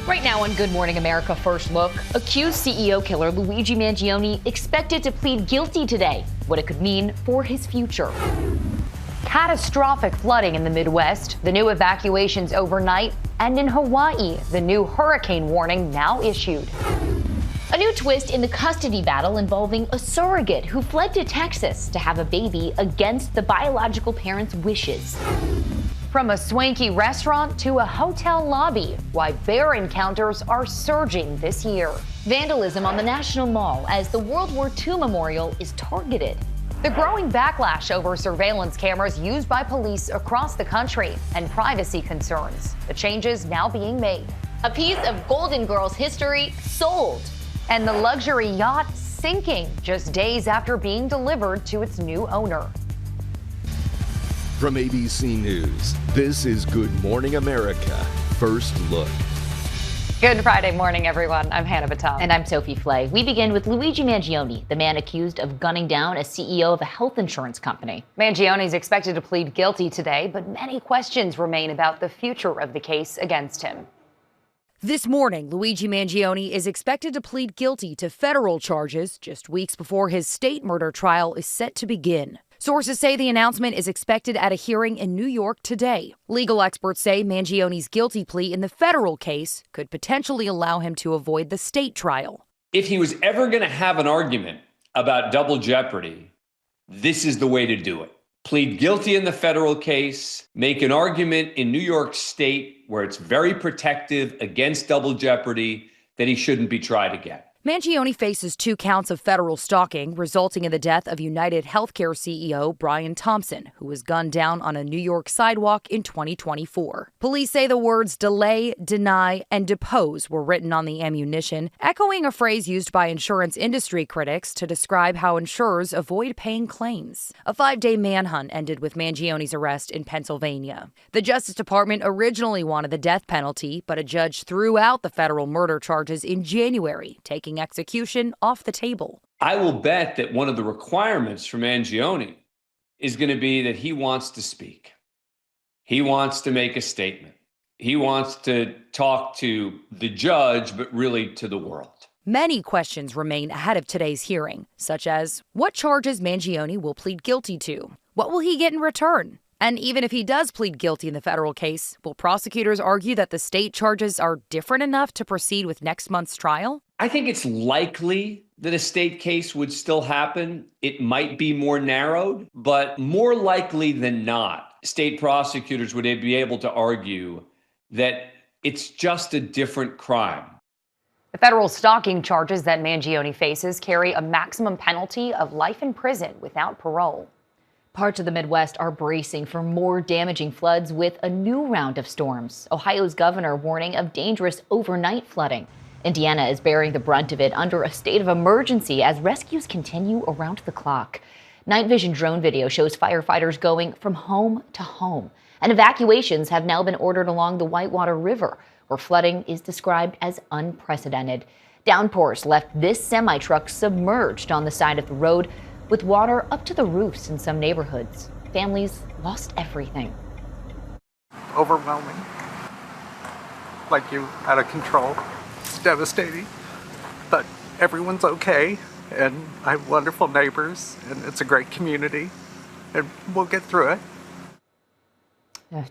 Right now on Good Morning America First Look, accused CEO killer Luigi Mangione expected to plead guilty today. What it could mean for his future. Catastrophic flooding in the Midwest, the new evacuations overnight, and in Hawaii, the new hurricane warning now issued. A new twist in the custody battle involving a surrogate who fled to Texas to have a baby against the biological parents' wishes. From a swanky restaurant to a hotel lobby, why bear encounters are surging this year. Vandalism on the National Mall as the World War II memorial is targeted. The growing backlash over surveillance cameras used by police across the country and privacy concerns. The changes now being made. A piece of Golden Girls history sold. And the luxury yacht sinking just days after being delivered to its new owner. From ABC News, this is Good Morning America First Look. Good Friday morning, everyone. I'm Hanna Battah. And I'm Sophie Flay. We begin with Luigi Mangione, the man accused of gunning down a CEO of a health insurance company. Mangione is expected to plead guilty today, but many questions remain about the future of the case against him. This morning, Luigi Mangione is expected to plead guilty to federal charges just weeks before his state murder trial is set to begin. Sources say the announcement is expected at a hearing in New York today. Legal experts say Mangione's guilty plea in the federal case could potentially allow him to avoid the state trial. If he was ever going to have an argument about double jeopardy, this is the way to do it. Plead guilty in the federal case, make an argument in New York State where it's very protective against double jeopardy that he shouldn't be tried again. Mangione faces 2 counts of federal stalking, resulting in the death of United Healthcare CEO Brian Thompson, who was gunned down on a New York sidewalk in 2024. Police say the words delay, deny, and depose were written on the ammunition, echoing a phrase used by insurance industry critics to describe how insurers avoid paying claims. A 5-day manhunt ended with Mangione's arrest in Pennsylvania. The Justice Department originally wanted the death penalty, but a judge threw out the federal murder charges in January, taking execution off the table. I will bet that one of the requirements for Mangione is going to be that he wants to speak. He wants to make a statement. He wants to talk to the judge, but really to the world. Many questions remain ahead of today's hearing, such as what charges Mangione will plead guilty to? What will he get in return? And even if he does plead guilty in the federal case, will prosecutors argue that the state charges are different enough to proceed with next month's trial? I think it's likely that a state case would still happen. It might be more narrowed, but more likely than not, state prosecutors would be able to argue that it's just a different crime. The federal stalking charges that Mangione faces carry a maximum penalty of life in prison without parole. Parts of the Midwest are bracing for more damaging floods with a new round of storms. Ohio's governor warning of dangerous overnight flooding. Indiana is bearing the brunt of it under a state of emergency as rescues continue around the clock. Night vision drone video shows firefighters going from home to home. And evacuations have now been ordered along the Whitewater River, where flooding is described as unprecedented. Downpours left this semi-truck submerged on the side of the road, with water up to the roofs in some neighborhoods. Families lost everything. Overwhelming. Like you out of control. It's devastating. But everyone's okay, and I have wonderful neighbors, and it's a great community, and we'll get through it.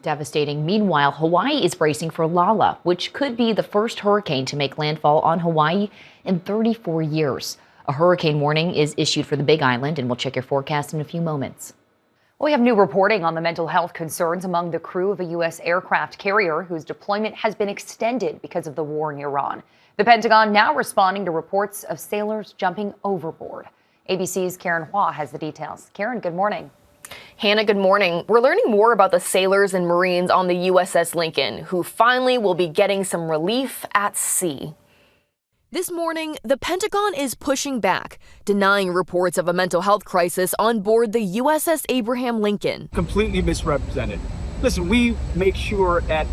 Devastating. Meanwhile, Hawaii is bracing for Lala, which could be the first hurricane to make landfall on Hawaii in 34 years. A hurricane warning is issued for the Big Island, and we'll check your forecast in a few moments. We have new reporting on the mental health concerns among the crew of a U.S. aircraft carrier whose deployment has been extended because of the war in Iran. The Pentagon now responding to reports of sailors jumping overboard. ABC's Karen Hua has the details. Karen, good morning. Hannah, good morning. We're learning more about the sailors and Marines on the USS Lincoln, who finally will be getting some relief at sea. This morning, the Pentagon is pushing back, denying reports of a mental health crisis on board the USS Abraham Lincoln. Completely misrepresented. Listen, we make sure that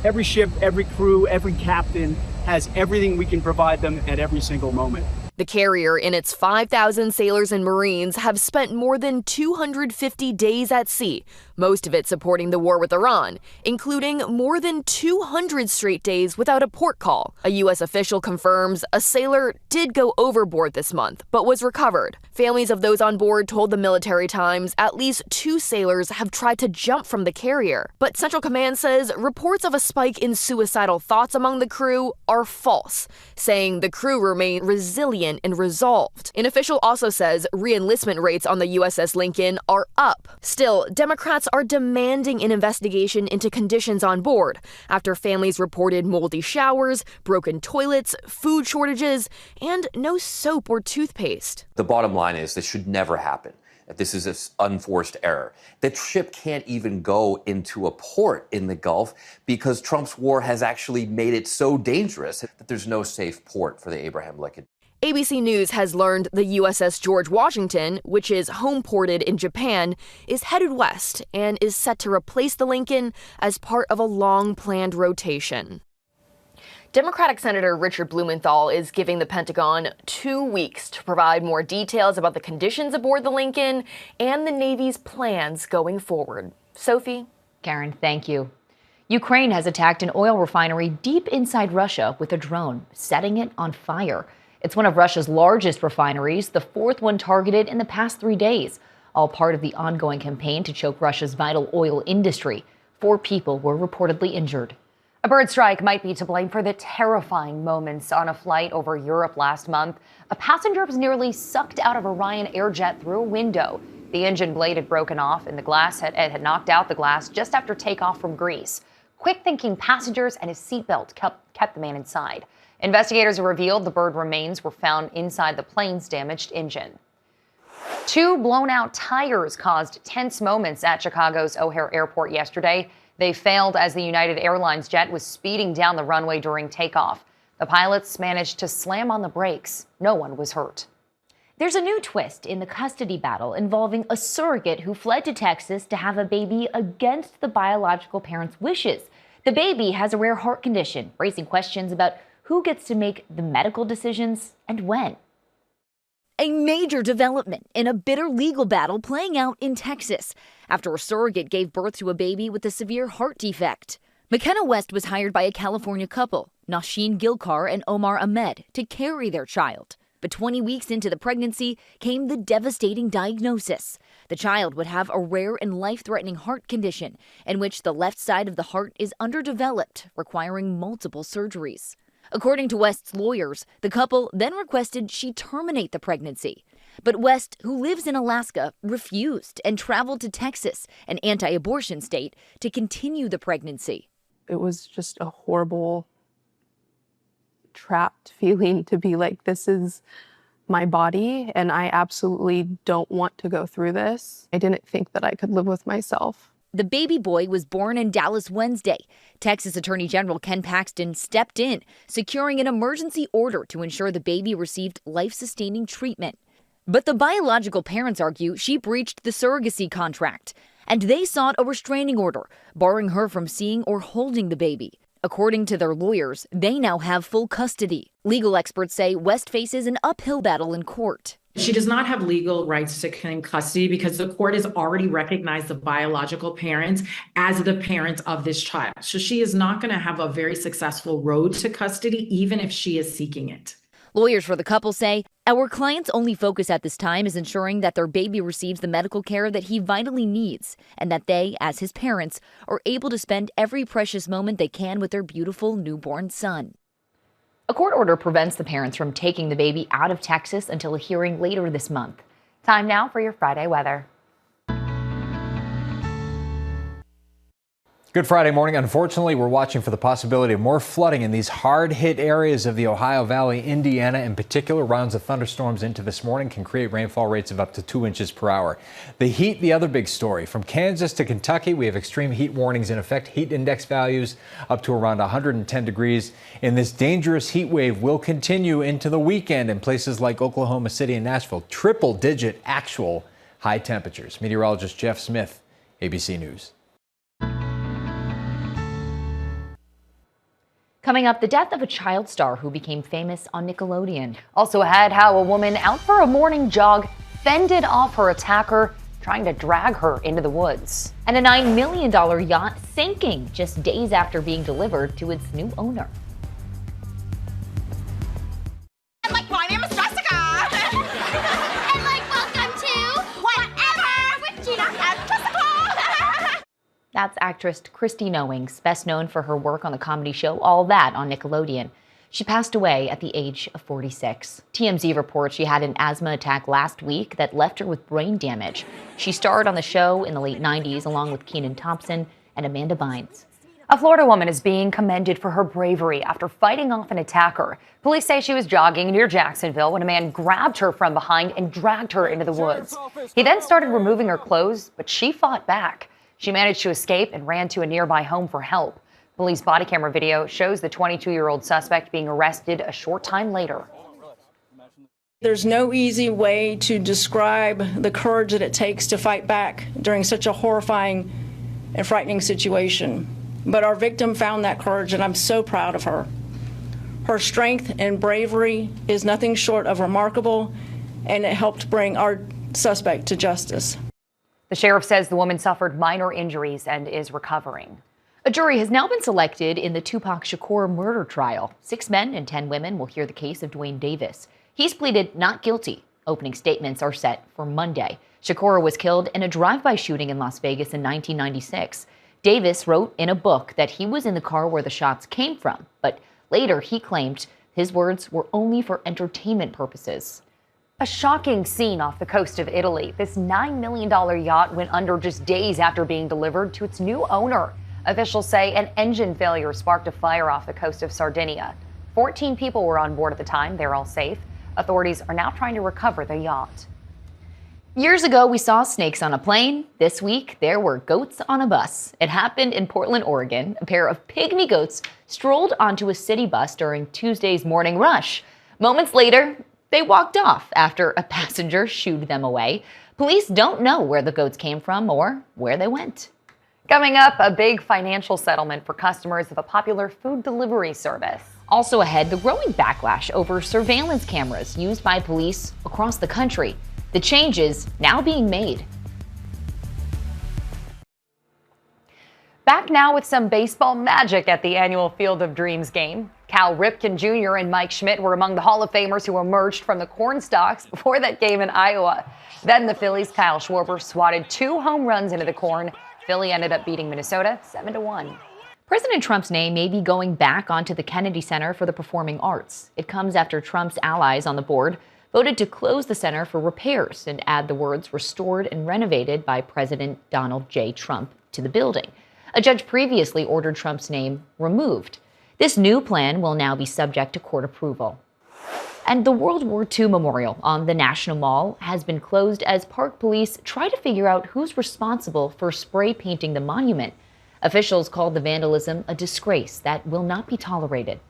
every ship, every crew, every captain has everything we can provide them at every single moment. The carrier and its 5,000 sailors and Marines have spent more than 250 days at sea, most of it supporting the war with Iran, including more than 200 straight days without a port call. A U.S. official confirms a sailor did go overboard this month, but was recovered. Families of those on board told the Military Times at least 2 sailors have tried to jump from the carrier. But Central Command says reports of a spike in suicidal thoughts among the crew are false, saying the crew remain resilient and resolved. An official also says re-enlistment rates on the USS Lincoln are up. Still, Democrats are demanding an investigation into conditions on board after families reported moldy showers, broken toilets, food shortages, and no soap or toothpaste. The bottom line is this should never happen. This is an unforced error. The ship can't even go into a port in the Gulf because Trump's war has actually made it so dangerous that there's no safe port for the Abraham Lincoln. ABC News has learned the USS George Washington, which is home ported in Japan, is headed west and is set to replace the Lincoln as part of a long-planned rotation. Democratic Senator Richard Blumenthal is giving the Pentagon 2 weeks to provide more details about the conditions aboard the Lincoln and the Navy's plans going forward. Sophie? Karen, thank you. Ukraine has attacked an oil refinery deep inside Russia with a drone, setting it on fire. It's one of Russia's largest refineries, the 4th one targeted in the past 3 days, all part of the ongoing campaign to choke Russia's vital oil industry. 4 people were reportedly injured. A bird strike might be to blame for the terrifying moments on a flight over Europe last month. A passenger was nearly sucked out of a Ryan Airjet through a window. The engine blade had broken off and the glass had knocked out the glass just after takeoff from Greece. Quick-thinking passengers and his seatbelt kept the man inside. Investigators have revealed the bird remains were found inside the plane's damaged engine. 2 blown-out tires caused tense moments at Chicago's O'Hare Airport yesterday. They failed as the United Airlines jet was speeding down the runway during takeoff. The pilots managed to slam on the brakes. No one was hurt. There's a new twist in the custody battle involving a surrogate who fled to Texas to have a baby against the biological parent's wishes. The baby has a rare heart condition, raising questions about who gets to make the medical decisions and when. A major development in a bitter legal battle playing out in Texas after a surrogate gave birth to a baby with a severe heart defect. McKenna West was hired by a California couple, Nasheen Gilkar and Omar Ahmed, to carry their child. But 20 weeks into the pregnancy came the devastating diagnosis. The child would have a rare and life-threatening heart condition in which the left side of the heart is underdeveloped, requiring multiple surgeries. According to West's lawyers, the couple then requested she terminate the pregnancy. But West, who lives in Alaska, refused and traveled to Texas, an anti-abortion state, to continue the pregnancy. It was just a horrible, trapped feeling to be like, this is my body, and I absolutely don't want to go through this. I didn't think that I could live with myself. The baby boy was born in Dallas Wednesday. Texas Attorney General Ken Paxton stepped in, securing an emergency order to ensure the baby received life-sustaining treatment. But the biological parents argue she breached the surrogacy contract, and they sought a restraining order, barring her from seeing or holding the baby. According to their lawyers, they now have full custody. Legal experts say West faces an uphill battle in court. She does not have legal rights to claim custody because the court has already recognized the biological parents as the parents of this child. So she is not going to have a very successful road to custody, even if she is seeking it. Lawyers for the couple say, our client's only focus at this time is ensuring that their baby receives the medical care that he vitally needs, and that they, as his parents, are able to spend every precious moment they can with their beautiful newborn son. A court order prevents the parents from taking the baby out of Texas until a hearing later this month. Time now for your Friday weather. Good Friday morning. Unfortunately, we're watching for the possibility of more flooding in these hard-hit areas of the Ohio Valley, Indiana. In particular, rounds of thunderstorms into this morning can create rainfall rates of up to 2 inches per hour. The heat, the other big story. From Kansas to Kentucky, we have extreme heat warnings in effect. Heat index values up to around 110 degrees. And this dangerous heat wave will continue into the weekend in places like Oklahoma City and Nashville. Triple-digit actual high temperatures. Meteorologist Jeff Smith, ABC News. Coming up, the death of a child star who became famous on Nickelodeon. Also ahead, how a woman out for a morning jog fended off her attacker, trying to drag her into the woods. And a $9 million yacht sinking just days after being delivered to its new owner. My name is Jessica. And welcome to Whatever with Gina and Jessica. That's actress Christy Knowings, best known for her work on the comedy show All That on Nickelodeon. She passed away at the age of 46. TMZ reports she had an asthma attack last week that left her with brain damage. She starred on the show in the late 90s along with Kenan Thompson and Amanda Bynes. A Florida woman is being commended for her bravery after fighting off an attacker. Police say she was jogging near Jacksonville when a man grabbed her from behind and dragged her into the woods. He then started removing her clothes, but she fought back. She managed to escape and ran to a nearby home for help. Police body camera video shows the 22-year-old suspect being arrested a short time later. There's no easy way to describe the courage that it takes to fight back during such a horrifying and frightening situation. But our victim found that courage, and I'm so proud of her. Her strength and bravery is nothing short of remarkable, and it helped bring our suspect to justice. The sheriff says the woman suffered minor injuries and is recovering. A jury has now been selected in the Tupac Shakur murder trial. 6 men and 10 women will hear the case of Dwayne Davis. He's pleaded not guilty. Opening statements are set for Monday. Shakur was killed in a drive-by shooting in Las Vegas in 1996. Davis wrote in a book that he was in the car where the shots came from, but later he claimed his words were only for entertainment purposes. A shocking scene off the coast of Italy. This $9 million yacht went under just days after being delivered to its new owner. Officials say an engine failure sparked a fire off the coast of Sardinia. 14 people were on board at the time. They're all safe. Authorities are now trying to recover the yacht. Years ago, we saw snakes on a plane. This week, there were goats on a bus. It happened in Portland, Oregon. A pair of pygmy goats strolled onto a city bus during Tuesday's morning rush. Moments later, they walked off after a passenger shooed them away. Police don't know where the goats came from or where they went. Coming up, a big financial settlement for customers of a popular food delivery service. Also ahead, the growing backlash over surveillance cameras used by police across the country. The changes now being made. Back now with some baseball magic at the annual Field of Dreams game. Cal Ripken Jr. and Mike Schmidt were among the Hall of Famers who emerged from the corn stalks before that game in Iowa. Then the Phillies' Kyle Schwarber swatted 2 home runs into the corn. Philly ended up beating Minnesota 7-1. President Trump's name may be going back onto the Kennedy Center for the Performing Arts. It comes after Trump's allies on the board voted to close the center for repairs and add the words restored and renovated by President Donald J. Trump to the building. A judge previously ordered Trump's name removed. This new plan will now be subject to court approval. And the World War II Memorial on the National Mall has been closed as park police try to figure out who's responsible for spray painting the monument. Officials called the vandalism a disgrace that will not be tolerated.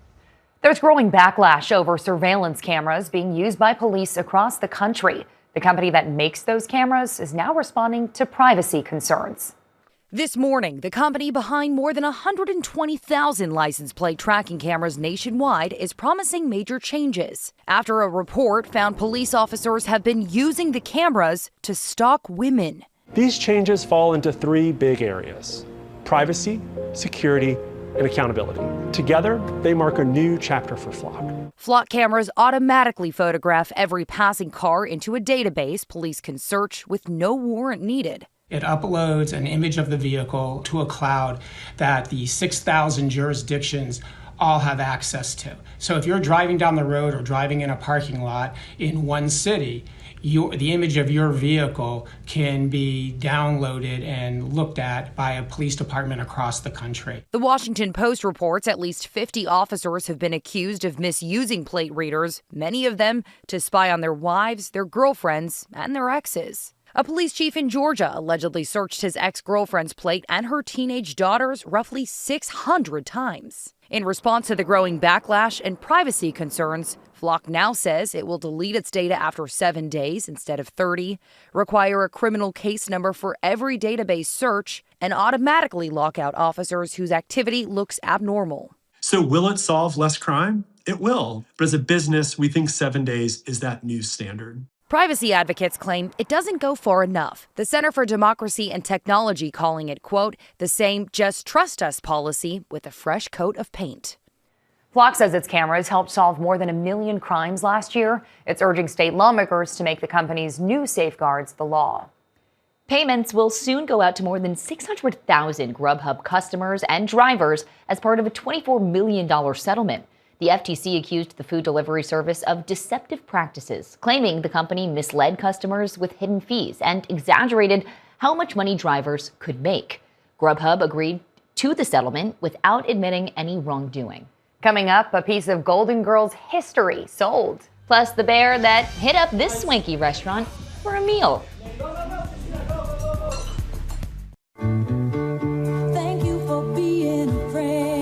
There's growing backlash over surveillance cameras being used by police across the country. The company that makes those cameras is now responding to privacy concerns. This morning, the company behind more than 120,000 license plate tracking cameras nationwide is promising major changes after a report found police officers have been using the cameras to stalk women. These changes fall into 3 big areas: privacy, security, and accountability. Together, they mark a new chapter for Flock. Flock cameras automatically photograph every passing car into a database police can search with no warrant needed. It uploads an image of the vehicle to a cloud that the 6,000 jurisdictions all have access to. So if you're driving down the road or driving in a parking lot in one city, the image of your vehicle can be downloaded and looked at by a police department across the country. The Washington Post reports at least 50 officers have been accused of misusing plate readers, many of them to spy on their wives, their girlfriends, and their exes. A police chief in Georgia allegedly searched his ex-girlfriend's plate and her teenage daughter's roughly 600 times. In response to the growing backlash and privacy concerns, Flock now says it will delete its data after 7 days instead of 30, require a criminal case number for every database search, and automatically lock out officers whose activity looks abnormal. So will it solve less crime? It will. But as a business, we think 7 days is that new standard. Privacy advocates claim it doesn't go far enough. The Center for Democracy and Technology calling it, quote, the same just trust us policy with a fresh coat of paint. Flock says its cameras helped solve more than 1 million crimes last year. It's urging state lawmakers to make the company's new safeguards the law. Payments will soon go out to more than 600,000 GrubHub customers and drivers as part of a $24 million settlement. The FTC accused the food delivery service of deceptive practices, claiming the company misled customers with hidden fees and exaggerated how much money drivers could make. GrubHub agreed to the settlement without admitting any wrongdoing. Coming up, a piece of Golden Girls history sold. Plus, the bear that hit up this swanky restaurant for a meal. Thank you for being a friend.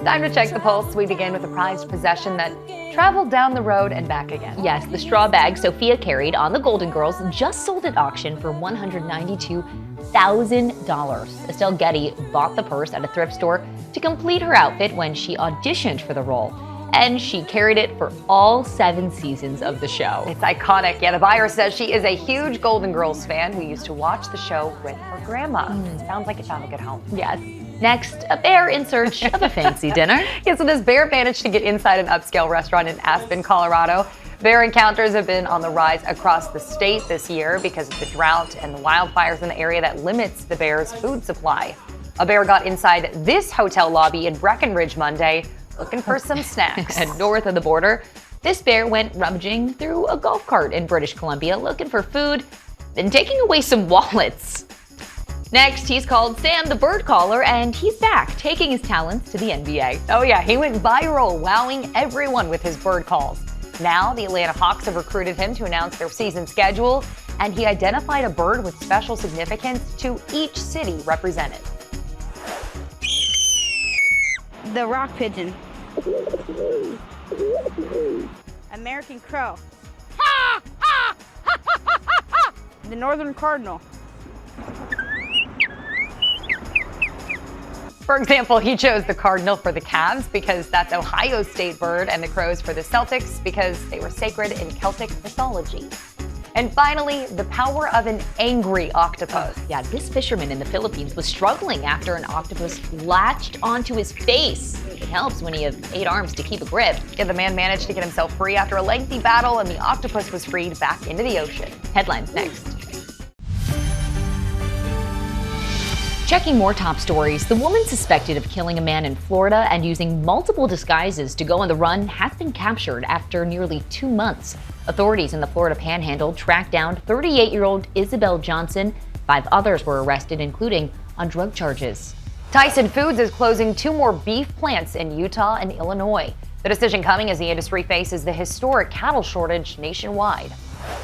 Time to check the pulse. We begin with a prized possession that traveled down the road and back again. Yes, the straw bag Sophia carried on the Golden Girls just sold at auction for $192,000. Estelle Getty bought the purse at a thrift store to complete her outfit when she auditioned for the role. And she carried it for all 7 seasons of the show. It's iconic. Yeah, the buyer says she is a huge Golden Girls fan who used to watch the show with her grandma. Sounds like it found a good home. Yes. Next, a bear in search of a fancy dinner. Yeah, so this bear managed to get inside an upscale restaurant in Aspen, Colorado. Bear encounters have been on the rise across the state this year because of the drought and the wildfires in the area that limits the bear's food supply. A bear got inside this hotel lobby in Breckenridge Monday looking for some snacks. And north of the border, this bear went rummaging through a golf cart in British Columbia looking for food and taking away some wallets. Next, he's called Sam the Bird Caller, and he's back, taking his talents to the NBA. Oh yeah, he went viral, wowing everyone with his bird calls. Now, the Atlanta Hawks have recruited him to announce their season schedule, and he identified a bird with special significance to each city represented. The rock pigeon. American crow. The northern cardinal. For example, he chose the cardinal for the Cavs because that's Ohio's state bird, and the crows for the Celtics because they were sacred in Celtic mythology. And finally, the power of an angry octopus. Yeah, this fisherman in the Philippines was struggling after an octopus latched onto his face. It helps when you have 8 arms to keep a grip. Yeah, the man managed to get himself free after a lengthy battle, and the octopus was freed back into the ocean. Headlines next. Checking more top stories, the woman suspected of killing a man in Florida and using multiple disguises to go on the run has been captured after nearly 2 months. Authorities in the Florida Panhandle tracked down 38-year-old Isabel Johnson. 5 others were arrested, including on drug charges. Tyson Foods is closing 2 more beef plants in Utah and Illinois. The decision coming as the industry faces the historic cattle shortage nationwide.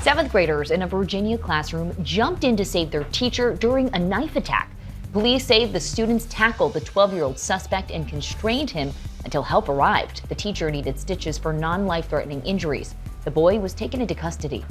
7th graders in a Virginia classroom jumped in to save their teacher during a knife attack. Police say the students tackled the 12-year-old suspect and constrained him until help arrived. The teacher needed stitches for non-life-threatening injuries. The boy was taken into custody.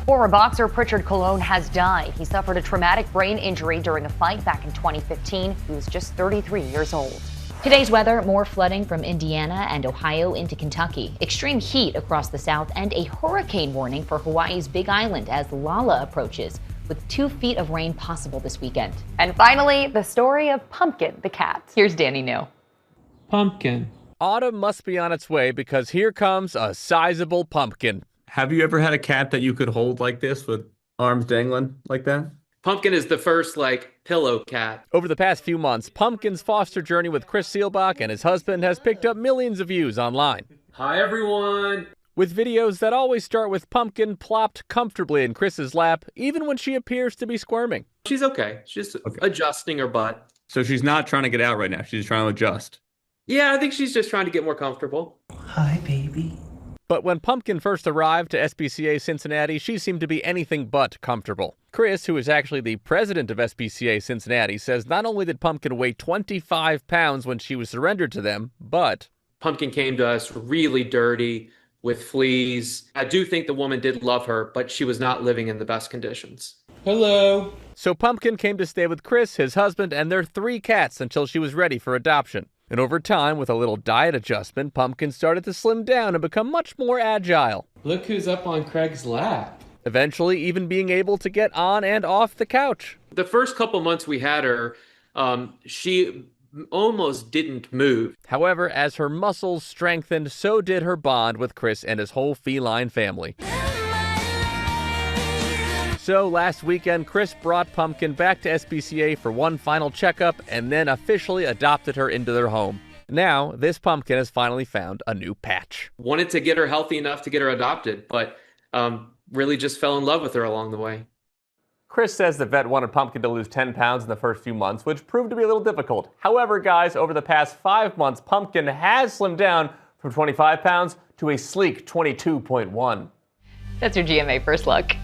Former boxer Pritchard Colon has died. He suffered a traumatic brain injury during a fight back in 2015. He was just 33 years old. Today's weather, more flooding from Indiana and Ohio into Kentucky, extreme heat across the south, and a hurricane warning for Hawaii's Big Island as Lala approaches, with 2 feet of rain possible this weekend. And finally, the story of Pumpkin the cat. Here's Danny New. Pumpkin. Autumn must be on its way because here comes a sizable pumpkin. Have you ever had a cat that you could hold like this with arms dangling like that? Pumpkin is the first, pillow cat. Over the past few months, Pumpkin's foster journey with Chris Seelbach and his husband has picked up millions of views online. Hi, everyone. With videos that always start with Pumpkin plopped comfortably in Chris's lap, even when she appears to be squirming. She's okay. She's adjusting her butt. So she's not trying to get out right now. She's trying to adjust. Yeah, I think she's just trying to get more comfortable. Hi, baby. But when Pumpkin first arrived to SPCA Cincinnati, she seemed to be anything but comfortable. Chris, who is actually the president of SPCA Cincinnati, says not only did Pumpkin weigh 25 pounds when she was surrendered to them, but Pumpkin came to us really dirty, with fleas. I do think the woman did love her, but she was not living in the best conditions. Hello. So Pumpkin came to stay with Chris, his husband, and their 3 cats until she was ready for adoption. And over time, with a little diet adjustment, Pumpkin started to slim down and become much more agile. Look who's up on Craig's lap. Eventually, even being able to get on and off the couch. The first couple months we had her, she almost didn't move. However, as her muscles strengthened, so did her bond with Chris and his whole feline family. So last weekend, Chris brought Pumpkin back to SPCA for one final checkup and then officially adopted her into their home. Now, this Pumpkin has finally found a new patch. Wanted to get her healthy enough to get her adopted, but really just fell in love with her along the way. Chris says the vet wanted Pumpkin to lose 10 pounds in the first few months, which proved to be a little difficult. However, guys, over the past 5 months, Pumpkin has slimmed down from 25 pounds to a sleek 22.1. That's your GMA First Look.